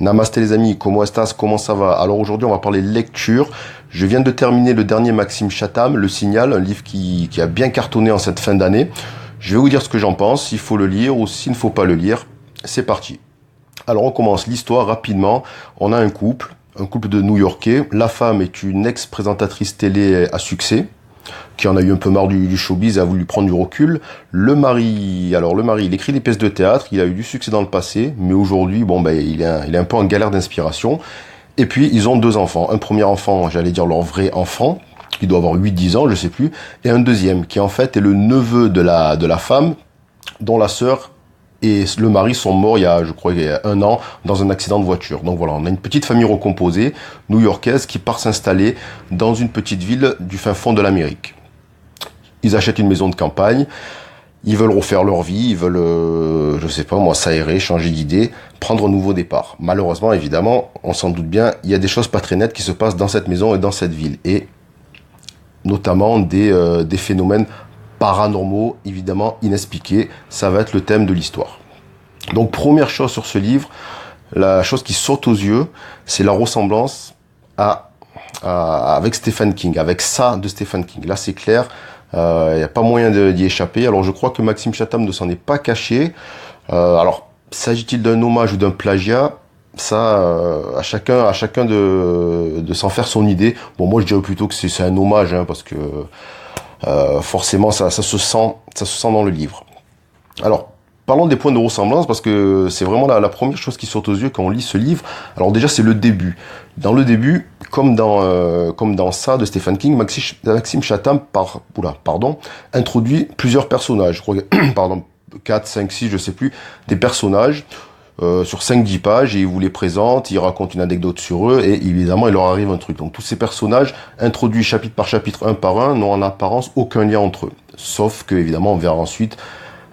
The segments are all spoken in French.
Namasté les amis, comment estás, comment ça va? Alors aujourd'hui on va parler lecture. Je viens de terminer le dernier Maxime Chatham, Le Signal, un livre qui a bien cartonné en cette fin d'année. Je vais vous dire ce que j'en pense, s'il faut le lire ou s'il ne faut pas le lire. C'est parti. Alors on commence l'histoire rapidement. On a un couple de New-Yorkais. La femme est une ex-présentatrice télé à succès, qui en a eu un peu marre du showbiz et a voulu prendre du recul. Le mari, il écrit des pièces de théâtre, il a eu du succès dans le passé, mais aujourd'hui, il est un peu en galère d'inspiration. Et puis, ils ont deux enfants. Un premier enfant, j'allais dire leur vrai enfant, qui doit avoir 8-10 ans, je sais plus, et un deuxième, qui en fait est le neveu de la femme, dont la sœur et le mari sont morts il y a 1 an dans un accident de voiture. Donc voilà, on a une petite famille recomposée, new-yorkaise, qui part s'installer dans une petite ville du fin fond de l'Amérique. Ils achètent une maison de campagne, ils veulent refaire leur vie, ils veulent, s'aérer, changer d'idée, prendre un nouveau départ. Malheureusement, évidemment, on s'en doute bien, il y a des choses pas très nettes qui se passent dans cette maison et dans cette ville. Et notamment des phénomènes paranormaux, évidemment inexpliqués. Ça va être le thème de l'histoire. Donc, première chose sur ce livre, la chose qui saute aux yeux, c'est la ressemblance avec Stephen King, avec ça de Stephen King. Là, c'est clair, il n'y a pas moyen d'y échapper. Alors, je crois que Maxime Chatham ne s'en est pas caché. Alors, s'agit-il d'un hommage ou d'un plagiat? Ça, à chacun de s'en faire son idée. Bon, moi, je dirais plutôt que c'est un hommage, hein, parce que forcément, ça se sent dans le livre. Alors, parlons des points de ressemblance, parce que c'est vraiment la première chose qui saute aux yeux quand on lit ce livre. Alors déjà, c'est le début. Dans le début, comme dans ça de Stephen King, Maxime Chatham introduit plusieurs personnages. Je crois que, 4, 5, 6, je sais plus, des personnages sur 5-10 pages, et il vous les présente, il raconte une anecdote sur eux, et évidemment, il leur arrive un truc. Donc tous ces personnages, introduits chapitre par chapitre, un par un, n'ont en apparence aucun lien entre eux. Sauf que, évidemment, on verra ensuite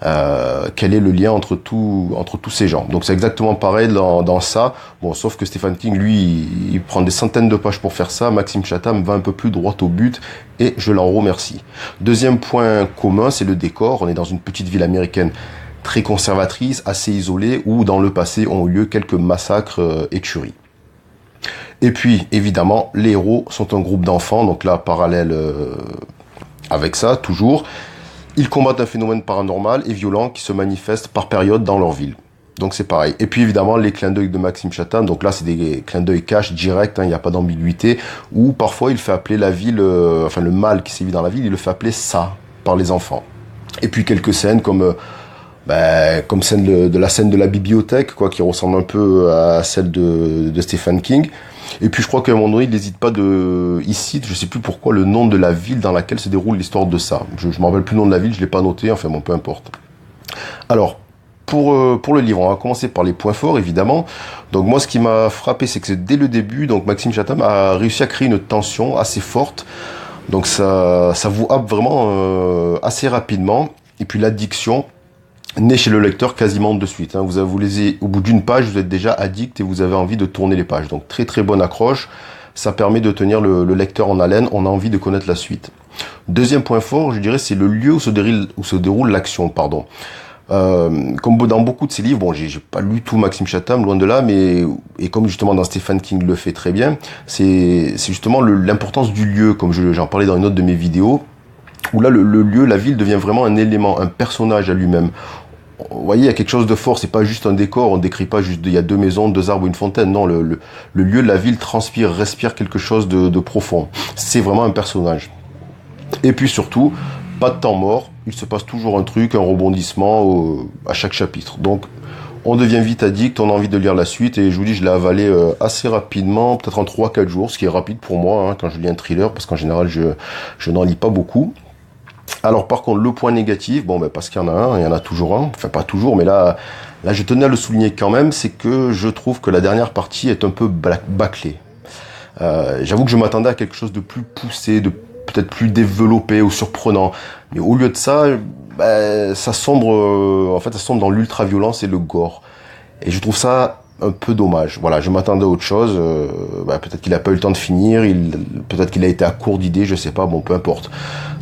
quel est le lien entre tous ces gens. Donc c'est exactement pareil dans ça. Bon, sauf que Stephen King, lui, il prend des centaines de pages pour faire ça. Maxime Chatham va un peu plus droit au but, et je l'en remercie. Deuxième point commun, c'est le décor. On est dans une petite ville américaine très conservatrice, assez isolée, où dans le passé ont eu lieu quelques massacres et tueries. Et puis, évidemment, les héros sont un groupe d'enfants, donc là, parallèle avec ça, toujours. Ils combattent un phénomène paranormal et violent qui se manifeste par période dans leur ville. Donc c'est pareil. Et puis évidemment, les clins d'œil de Maxime Chatham. Donc là, c'est des clins d'œil cash, direct, il n'y a pas d'ambiguïté. Ou parfois, il fait appeler la ville, le mal qui sévit dans la ville, il le fait appeler ça par les enfants. Et puis quelques scènes comme celle de la scène de la bibliothèque, quoi, qui ressemble un peu à celle de Stephen King. Et puis je crois qu'à un moment donné, il n'hésite pas il cite, je sais plus pourquoi, le nom de la ville dans laquelle se déroule l'histoire de ça. Je me rappelle plus le nom de la ville, je l'ai pas noté, enfin bon, peu importe. Alors, pour le livre, on va commencer par les points forts, évidemment. Donc moi, ce qui m'a frappé, c'est que dès le début, donc Maxime Chatham a réussi à créer une tension assez forte. Donc ça vous happe vraiment assez rapidement. Et puis l'addiction naît chez le lecteur quasiment de suite. Hein. Vous lisez au bout d'une page, vous êtes déjà addict et vous avez envie de tourner les pages. Donc très très bonne accroche. Ça permet de tenir le lecteur en haleine. On a envie de connaître la suite. Deuxième point fort, je dirais, c'est le lieu où se déroule l'action. Comme dans beaucoup de ses livres, bon, j'ai pas lu tout Maxime Chatham, loin de là, et comme justement dans Stephen King le fait très bien, c'est justement l'importance du lieu, comme j'en parlais dans une autre de mes vidéos, où là le lieu, la ville devient vraiment un élément, un personnage à lui-même. Vous voyez, il y a quelque chose de fort, c'est pas juste un décor, on décrit pas juste il y a 2 maisons, 2 arbres ou une fontaine, non, le lieu de la ville transpire, respire quelque chose de profond. C'est vraiment un personnage. Et puis surtout, pas de temps mort, il se passe toujours un truc, un rebondissement à chaque chapitre. Donc on devient vite addict, on a envie de lire la suite, et je vous dis, je l'ai avalé assez rapidement, peut-être en 3-4 jours, ce qui est rapide pour moi, hein, quand je lis un thriller, parce qu'en général je n'en lis pas beaucoup. Alors par contre, le point négatif, parce qu'il y en a un, il y en a toujours un, enfin pas toujours, mais là je tenais à le souligner quand même, c'est que je trouve que la dernière partie est un peu bâclée. J'avoue que je m'attendais à quelque chose de plus poussé, de peut-être plus développé ou surprenant, mais au lieu de ça, ça sombre dans l'ultra-violence et le gore. Et je trouve ça un peu dommage. Voilà, je m'attendais à autre chose. Peut-être qu'il a pas eu le temps de finir, peut-être qu'il a été à court d'idées, je sais pas, bon, peu importe.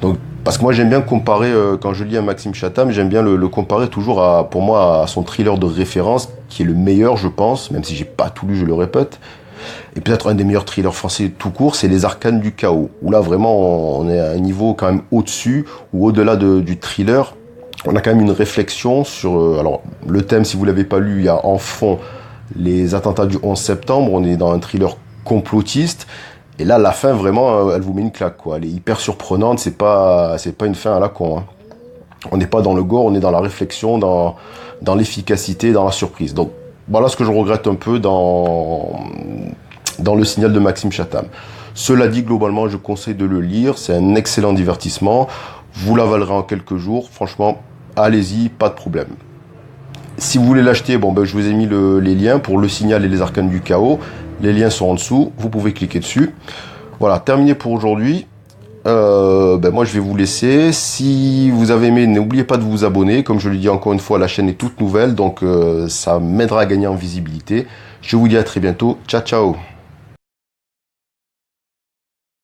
Donc Parce que moi j'aime bien comparer, quand je lis un Maxime Chatham, j'aime bien le comparer toujours pour moi à son thriller de référence, qui est le meilleur je pense, même si j'ai pas tout lu, je le répète. Et peut-être un des meilleurs thrillers français tout court, c'est Les Arcanes du Chaos. Où là vraiment on est à un niveau quand même au-dessus, ou au-delà du thriller. On a quand même une réflexion sur... alors le thème, si vous l'avez pas lu, il y a en fond les attentats du 11 septembre, on est dans un thriller complotiste. Et là, la fin, vraiment, elle vous met une claque, quoi. Elle est hyper surprenante, c'est pas une fin à la con, hein. On n'est pas dans le gore, on est dans la réflexion, dans l'efficacité, dans la surprise. Donc, voilà ce que je regrette un peu dans Le Signal de Maxime Chatham. Cela dit, globalement, je conseille de le lire. C'est un excellent divertissement. Vous l'avalerez en quelques jours. Franchement, allez-y, pas de problème. Si vous voulez l'acheter, bon, ben, je vous ai mis les liens pour Le Signal et les Arcanes du Chaos. Les liens sont en dessous. Vous pouvez cliquer dessus. Voilà, terminé pour aujourd'hui. Ben moi, je vais vous laisser. Si vous avez aimé, n'oubliez pas de vous abonner. Comme je le dis encore une fois, la chaîne est toute nouvelle. Donc, ça m'aidera à gagner en visibilité. Je vous dis à très bientôt. Ciao, ciao.